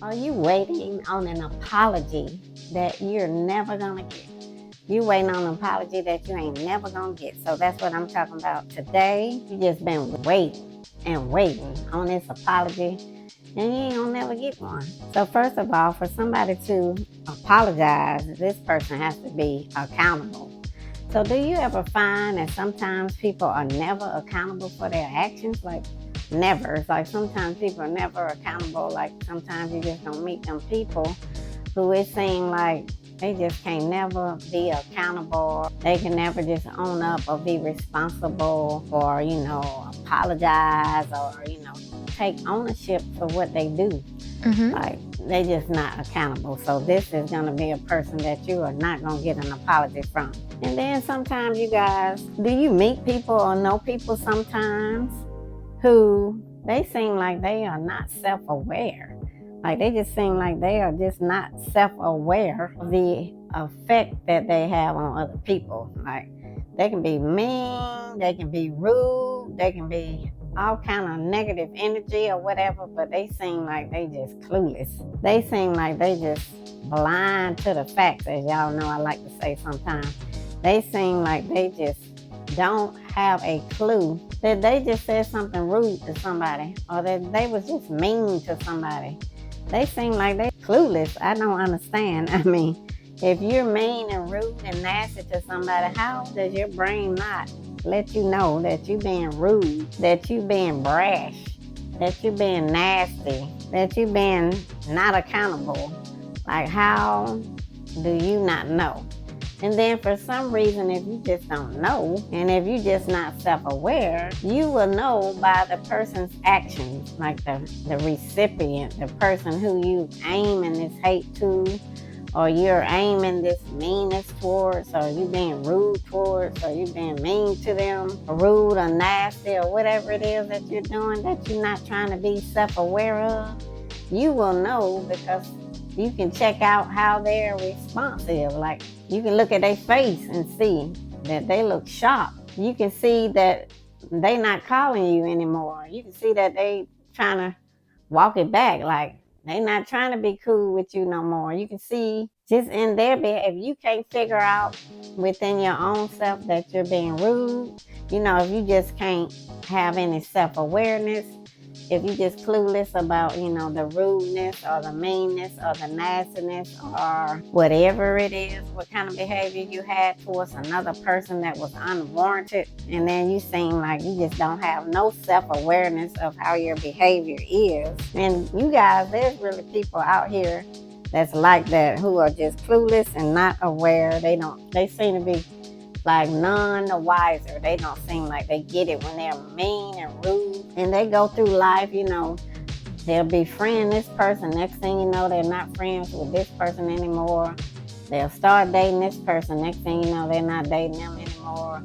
Are you waiting on an apology that you're never gonna get? You waiting on an apology that you ain't never gonna get. So that's what I'm talking about today. You just been waiting and waiting on this apology and you ain't gonna never get one. So first of all, for somebody to apologize, this person has to be accountable. So do you ever find that sometimes people are never accountable for their actions? Like never. It's like sometimes people are never accountable. Like sometimes you just don't meet them people who it seems like they just can't never be accountable. They can never just own up or be responsible or, apologize or, take ownership for what they do. Mm-hmm. Like they just not accountable. So this is gonna be a person that you are not gonna get an apology from. And then sometimes you guys, do you meet people or know people sometimes who they seem like they are not self-aware. Like they just seem like they are just not self-aware of the effect that they have on other people. Like they can be mean, they can be rude, they can be all kind of negative energy or whatever, but they seem like they just clueless. They seem like they just blind to the facts, as y'all know I like to say sometimes. They seem like they just don't have a clue that they just said something rude to somebody or that they was just mean to somebody. They seem like they clueless. I don't understand. I mean, if you're mean and rude and nasty to somebody, how does your brain not let you know that you being rude, that you being brash, that you being nasty, that you being not accountable? Like how do you not know? And then for some reason, if you just don't know, and if you just not self-aware, you will know by the person's actions, like the recipient, the person who you aiming this hate to, or you're aiming this meanness towards, or you being rude towards, or you being mean to them, or rude or nasty, or whatever it is that you're doing that you're not trying to be self-aware of. You will know because you can check out how they're responsive. Like you can look at their face and see that they look shocked. You can see that they not calling you anymore. You can see that they trying to walk it back. Like they not trying to be cool with you no more. You can see just in their bed, if you can't figure out within your own self that you're being rude, if you just can't have any self-awareness, if you just clueless about, the rudeness or the meanness or the nastiness or whatever it is, what kind of behavior you had towards another person that was unwarranted, and then you seem like you just don't have no self-awareness of how your behavior is. And you guys, there's really people out here that's like that, who are just clueless and not aware. They seem to be like none the wiser. They don't seem like they get it when they're mean and rude. And they go through life, they'll befriend this person. Next thing you know, they're not friends with this person anymore. They'll start dating this person. Next thing you know, they're not dating them anymore.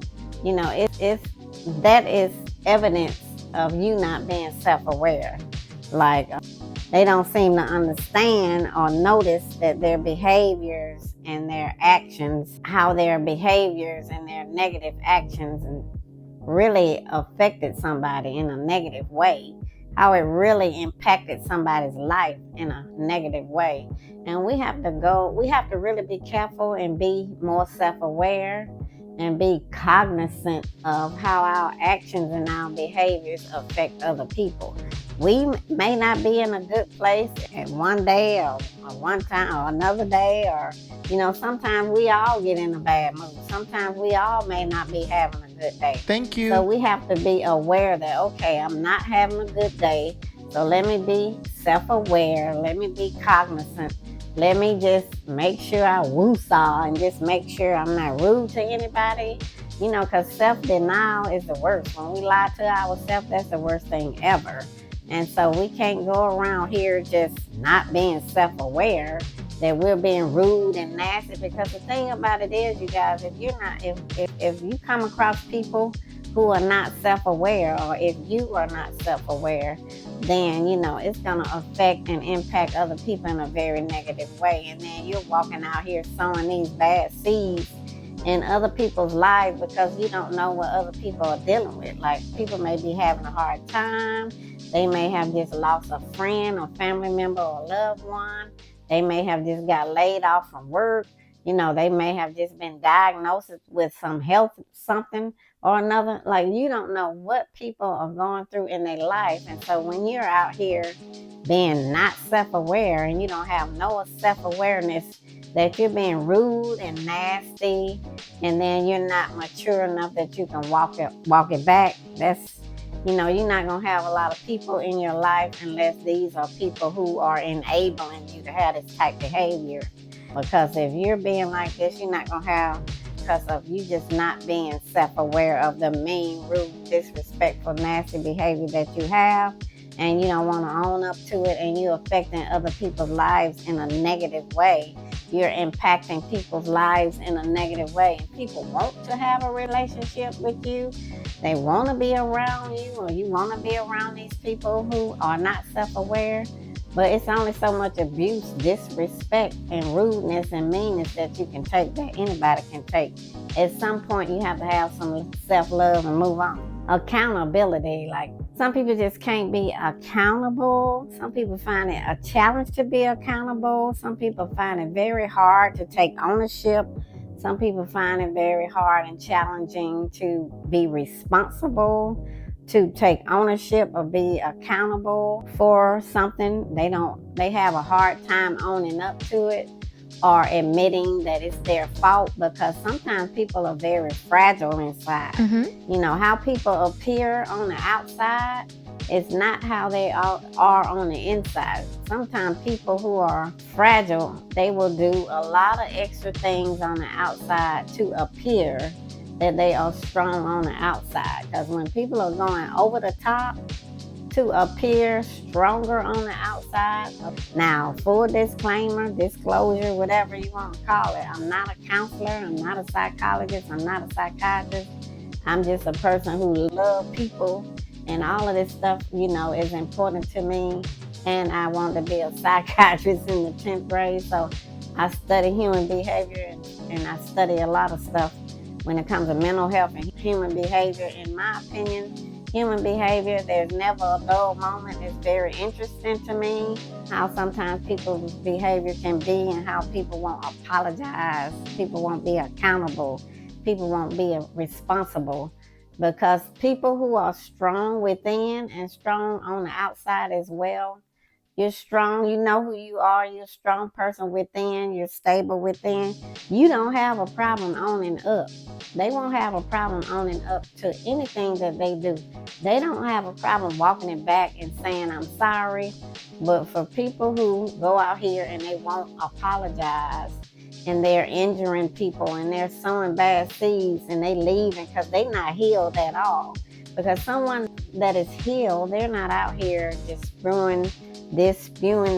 That is evidence of you not being self-aware. Like they don't seem to understand or notice that their behaviors and their actions, how their behaviors and their negative actions really affected somebody in a negative way, how it really impacted somebody's life in a negative way. And we have to really be careful and be more self-aware and be cognizant of how our actions and our behaviors affect other people. We may not be in a good place at one day or one time or another day, or, sometimes we all get in a bad mood. Sometimes we all may not be having a good day. Thank you. So we have to be aware that, okay, I'm not having a good day. So let me be self-aware. Let me be cognizant. Let me just make sure I woo-saw and just make sure I'm not rude to anybody. Because self-denial is the worst. When we lie to ourselves, that's the worst thing ever. And so we can't go around here just not being self-aware that we're being rude and nasty. Because the thing about it is, you guys, if you come across people who are not self-aware, or if you are not self-aware, then, it's going to affect and impact other people in a very negative way. And then you're walking out here sowing these bad seeds in other people's lives because you don't know what other people are dealing with. Like, people may be having a hard time. They may have just lost a friend or family member or loved one. They may have just got laid off from work. They may have just been diagnosed with some health something or another. Like, you don't know what people are going through in their life. And so when you're out here being not self-aware and you don't have no self-awareness that you're being rude and nasty, and then you're not mature enough that you can walk it back, that's, you're not going to have a lot of people in your life unless these are people who are enabling you to have this type of behavior. Because if you're being like this, you're not going to have, because of you just not being self-aware of the mean, rude, disrespectful, nasty behavior that you have, and you don't want to own up to it, and you're affecting other people's lives in a negative way. You're impacting people's lives in a negative way. And people want to have a relationship with you. They want to be around you, or you want to be around these people who are not self-aware. But it's only so much abuse, disrespect, and rudeness and meanness that you can take, that anybody can take. At some point, you have to have some self-love and move on. Accountability, like, some people just can't be accountable. Some people find it a challenge to be accountable. Some people find it very hard to take ownership. Some people find it very hard and challenging to be responsible, to take ownership or be accountable for something. They have a hard time owning up to it or admitting that it's their fault, because sometimes people are very fragile inside. How people appear on the outside is not how they are on the inside. Sometimes people who are fragile, they will do a lot of extra things on the outside to appear that they are strong on the outside. Because when people are going over the top to appear stronger on the outside. Now, full disclaimer, disclosure, whatever you want to call it, I'm not a counselor, I'm not a psychologist, I'm not a psychiatrist. I'm just a person who loves people, and all of this stuff, is important to me. And I want to be a psychiatrist in the 10th grade, so I study human behavior, and I study a lot of stuff when it comes to mental health and human behavior. In my opinion, human behavior, there's never a dull moment. It's very interesting to me how sometimes people's behavior can be, and how people won't apologize, people won't be accountable, people won't be responsible. Because people who are strong within and strong on the outside as well, you're strong, you know who you are, you're a strong person within, you're stable within. You don't have a problem owning up. They won't have a problem owning up to anything that they do. They don't have a problem walking it back and saying, I'm sorry. But for people who go out here and they won't apologize, and they're injuring people, and they're sowing bad seeds, and they leaving because they're not healed at all. Because someone that is healed, they're not out here just spewing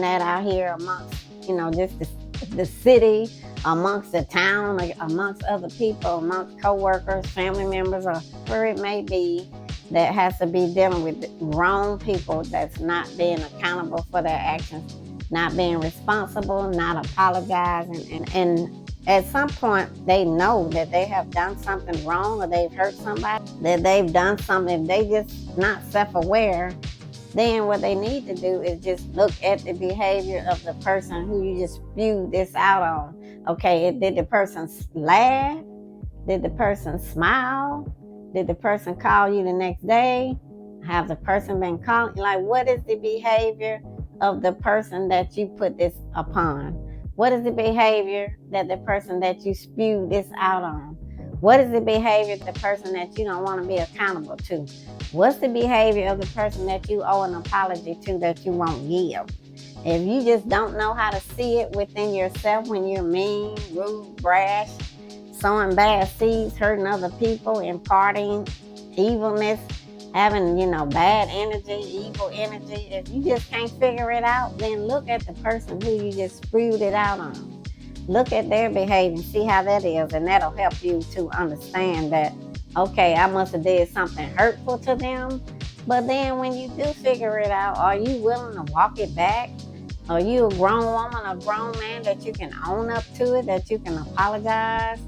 that out here amongst, just the city, amongst the town, amongst other people, amongst co-workers, family members, or where it may be, that has to be dealing with wrong people that's not being accountable for their actions, not being responsible, not apologizing. And at some point, they know that they have done something wrong, or they've hurt somebody, that they've done something. If they just not self-aware, then what they need to do is just look at the behavior of the person who you just spew this out on. Okay, did the person laugh? Did the person smile? Did the person call you the next day? Have the person been calling? Like, what is the behavior of the person that you put this upon? What is the behavior that the person that you spew this out on? What is the behavior of the person that you don't want to be accountable to? What's the behavior of the person that you owe an apology to that you won't give? If you just don't know how to see it within yourself when you're mean, rude, brash, sowing bad seeds, hurting other people, imparting evilness, having, bad energy, evil energy, if you just can't figure it out, then look at the person who you just spewed it out on. Look at their behavior, see how that is, and that'll help you to understand that, okay, I must have did something hurtful to them. But then when you do figure it out, are you willing to walk it back? Are you a grown woman, a grown man, that you can own up to it, that you can apologize?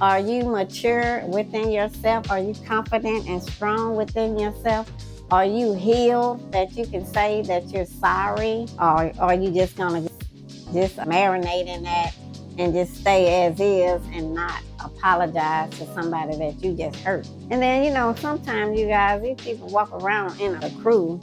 Are you mature within yourself? Are you confident and strong within yourself? Are you healed that you can say that you're sorry? Or are you just gonna just marinate in that and just stay as is and not apologize to somebody that you just hurt? And then, sometimes you guys, these people walk around in a crew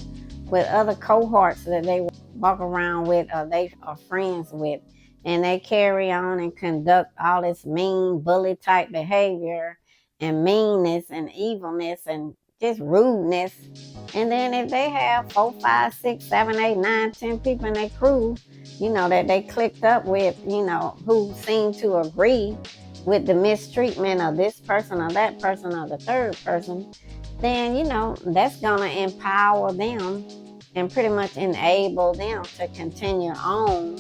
with other cohorts that they walk around with or they are friends with, and they carry on and conduct all this mean bully type behavior and meanness and evilness and just rudeness. And then if they have 4, 5, 6, 7, 8, 9, 10 people in their crew, that they clicked up with, who seem to agree with the mistreatment of this person or that person or the third person, then, that's going to empower them and pretty much enable them to continue on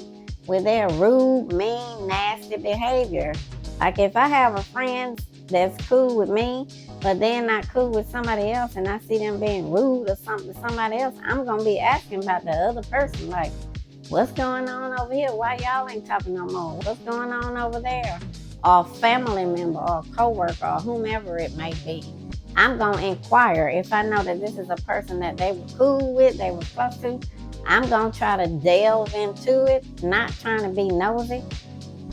with their rude, mean, nasty behavior. Like if I have a friend that's cool with me, but they're not cool with somebody else, and I see them being rude or something to somebody else, I'm going to be asking about the other person, like, what's going on over here? Why y'all ain't talking no more? What's going on over there? Or family member or coworker or whomever it may be. I'm going to inquire. If I know that this is a person that they were cool with, they were close to, I'm going to try to delve into it, not trying to be nosy.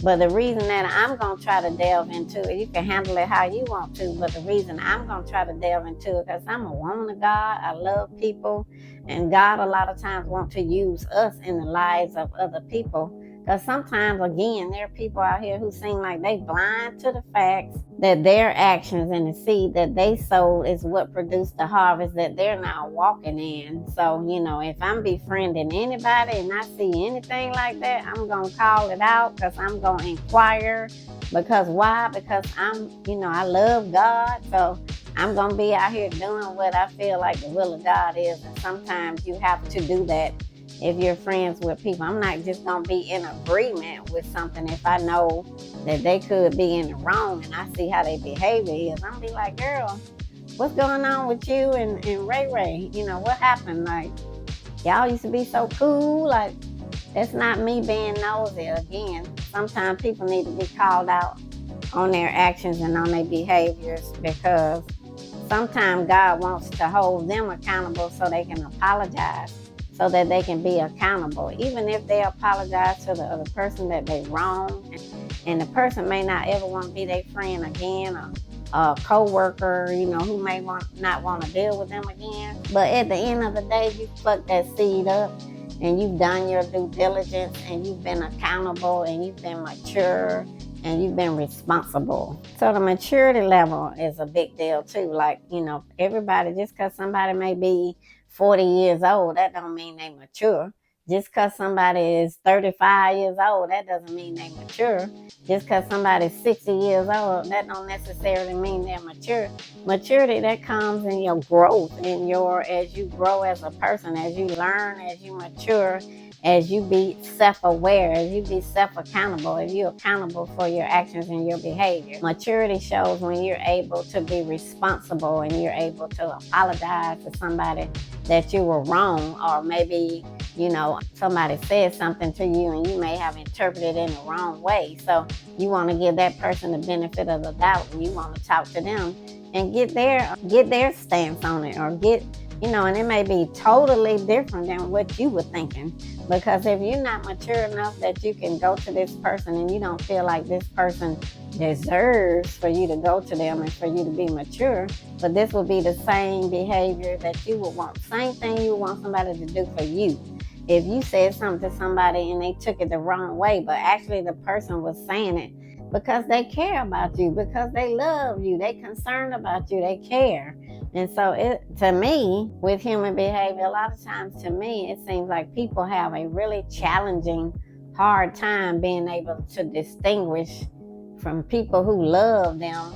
But the reason that I'm going to try to delve into it, you can handle it how you want to, but the reason I'm going to try to delve into it, because I'm a woman of God, I love people, and God a lot of times wants to use us in the lives of other people. Because sometimes, again, there are people out here who seem like they blind to the facts that their actions and the seed that they sowed is what produced the harvest that they're now walking in. So, if I'm befriending anybody and I see anything like that, I'm going to call it out, because I'm going to inquire. Because why? Because I love God. So I'm going to be out here doing what I feel like the will of God is. And sometimes you have to do that. If you're friends with people, I'm not just going to be in agreement with something if I know that they could be in the wrong and I see how their behavior is. I'm going to be like, girl, what's going on with you and Ray Ray? What happened? Like, y'all used to be so cool. Like, that's not me being nosy. Again, sometimes people need to be called out on their actions and on their behaviors, because sometimes God wants to hold them accountable so they can apologize, so that they can be accountable. Even if they apologize to the other person that they wronged, and the person may not ever want to be their friend again, or a co-worker, who may not want to deal with them again. But at the end of the day, you pluck that seed up, and you've done your due diligence, and you've been accountable, and you've been mature, and you've been responsible. So the maturity level is a big deal too. Like, everybody, just because somebody may be 40 years old, that don't mean they mature. Just because somebody is 35 years old, that doesn't mean they mature. Just because somebody's 60 years old, that don't necessarily mean they're mature. Maturity, that comes in your growth, as you grow as a person, as you learn, as you mature, as you be self-aware, as you be self-accountable, as you're accountable for your actions and your behavior. Maturity shows when you're able to be responsible and you're able to apologize to somebody that you were wrong, or maybe, somebody said something to you and you may have interpreted it in the wrong way. So you want to give that person the benefit of the doubt, and you want to talk to them and get their stance on it, or and it may be totally different than what you were thinking. Because if you're not mature enough that you can go to this person and you don't feel like this person deserves for you to go to them and for you to be mature, but this will be the same behavior that you would want, same thing you would want somebody to do for you. If you said something to somebody and they took it the wrong way, but actually the person was saying it because they care about you, because they love you, they concerned about you, they care. And so to me, with human behavior, a lot of times to me, it seems like people have a really challenging, hard time being able to distinguish from people who love them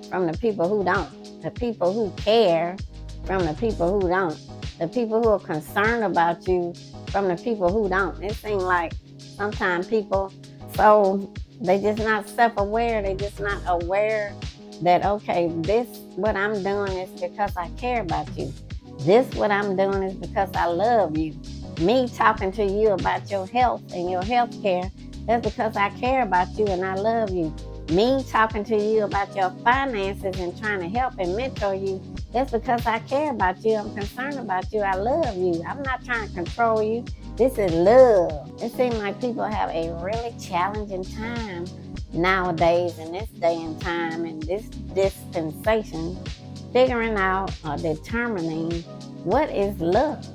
from the people who don't, the people who care from the people who don't, the people who are concerned about you from the people who don't. It seems like sometimes people, so they just not self-aware, they just not aware that, okay, this, what I'm doing is because I care about you. This, what I'm doing is because I love you. Me talking to you about your health and your health care, that's because I care about you and I love you. me talking to you about your finances and trying to help and mentor you, that's because I care about you. I'm concerned about you. I love you. I'm not trying to control you. This is love. It seems like people have a really challenging time nowadays in this day and time and this dispensation figuring out or determining what is love.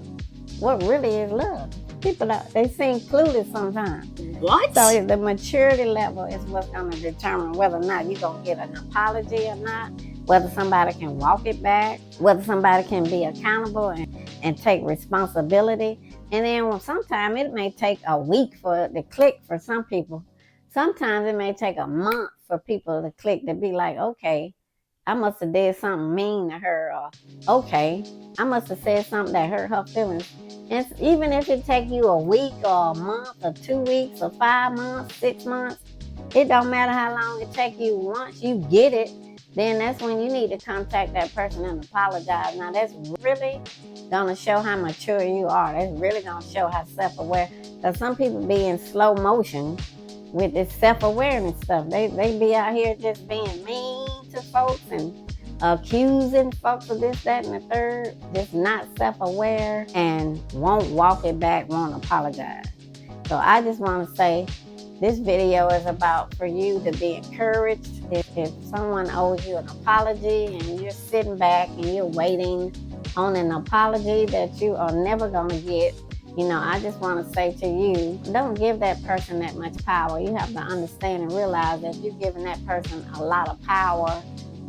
What really is love? People, they seem clueless sometimes. What? So the maturity level is what's going to determine whether or not you're going to get an apology or not, whether somebody can walk it back, whether somebody can be accountable and take responsibility. And then sometimes it may take a week for it to click for some people. Sometimes it may take a month for people to click to be like, okay, I must have did something mean to her, or okay, I must have said something that hurt her feelings. And even if it take you a week or a month or 2 weeks or 5 months, 6 months, it don't matter how long it take you. Once you get it, then that's when you need to contact that person and apologize. Now that's really gonna show how mature you are. That's really gonna show how self-aware. Because some people be in slow motion with this self-awareness stuff. They be out here just being mean to folks and accusing folks of this, that, and the third, just not self-aware and won't walk it back, won't apologize. So I just want to say this video is about for you to be encouraged. If someone owes you an apology and you're sitting back and you're waiting on an apology that you are never going to get, I just want to say to you, don't give that person that much power. You have to understand and realize that you're giving that person a lot of power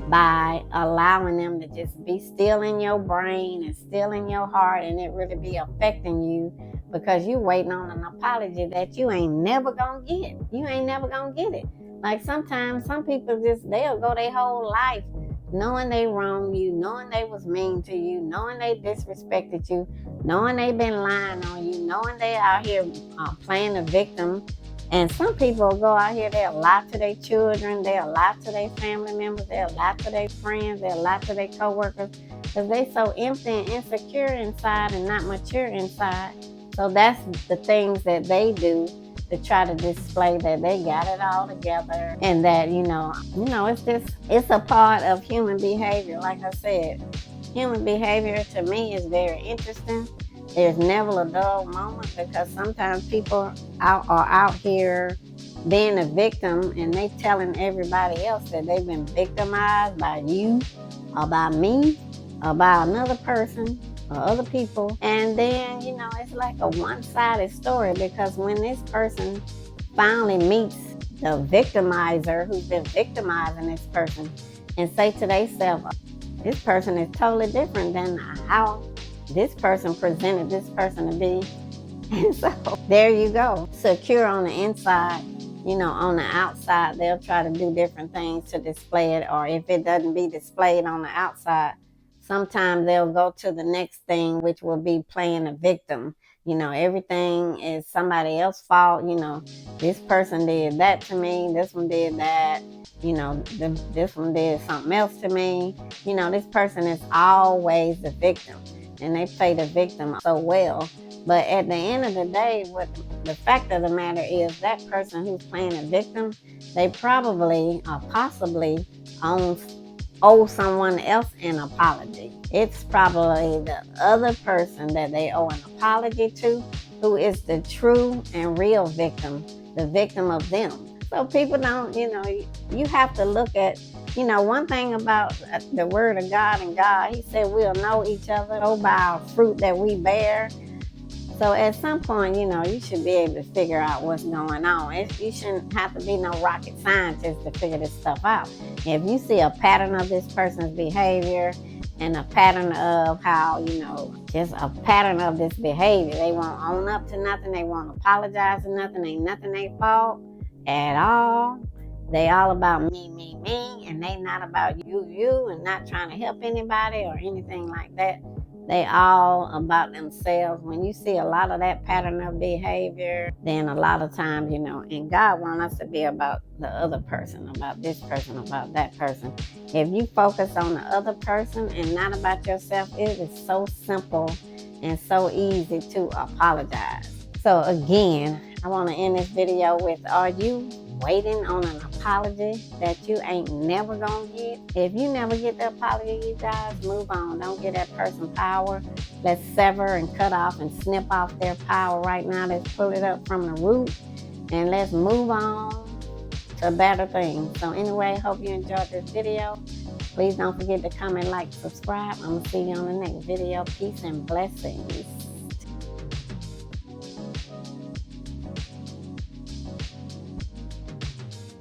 by allowing them to just be still in your brain and still in your heart, and it really be affecting you because you waiting on an apology that you ain't never gonna get. You ain't never gonna get it. Like sometimes some people they'll go their whole life knowing they wronged you, knowing they was mean to you, knowing they disrespected you, knowing they been lying on you, knowing they out here playing the victim. And some people go out here, they'll lie to their children, they'll lie to their family members, they'll lie to their friends, they'll lie to their coworkers, because they so empty and insecure inside and not mature inside. So that's the things that they do to try to display that they got it all together, and that, it's a part of human behavior. Like I said, human behavior to me is very interesting. There's never a dull moment because sometimes people are out here being a victim and they telling everybody else that they've been victimized by you or by me or by another person or other people. And then, it's like a one-sided story, because when this person finally meets the victimizer who's been victimizing this person and say to themselves, this person is totally different than how this person presented this person to be. And so there you go. Secure on the inside, on the outside, they'll try to do different things to display it. Or if it doesn't be displayed on the outside, sometimes they'll go to the next thing, which will be playing a victim. Everything is somebody else's fault. This person did that to me. This one did that. This one did something else to me. This person is always the victim. And they play the victim so well. But at the end of the day, what the fact of the matter is, that person who's playing a victim, they probably or possibly owe someone else an apology. It's probably the other person that they owe an apology to who is the true and real victim, the victim of them. So people don't, you have to look at, one thing about the word of God and God, he said we'll know each other by our fruit that we bear. So at some point, you should be able to figure out what's going on. You shouldn't have to be no rocket scientist to figure this stuff out. If you see a pattern of this person's behavior and a pattern of how, just a pattern of this behavior, they won't own up to nothing, they won't apologize to nothing, ain't nothing their fault at all. They all about me, and they not about you, and not trying to help anybody or anything like that. They all about themselves. When you see a lot of that pattern of behavior, then a lot of times, and God wants us to be about the other person, about this person, about that person. If you focus on the other person and not about yourself, it is so simple and so easy to apologize. So again, I want to end this video with, are you waiting on an apology that you ain't never gonna get. If you never get the apology, you guys, move on. Don't give that person power. Let's sever and cut off and snip off their power right now. Let's pull it up from the root and let's move on to better things. So anyway, hope you enjoyed this video. Please don't forget to comment, like, subscribe. I'm gonna see you on the next video. Peace and blessings.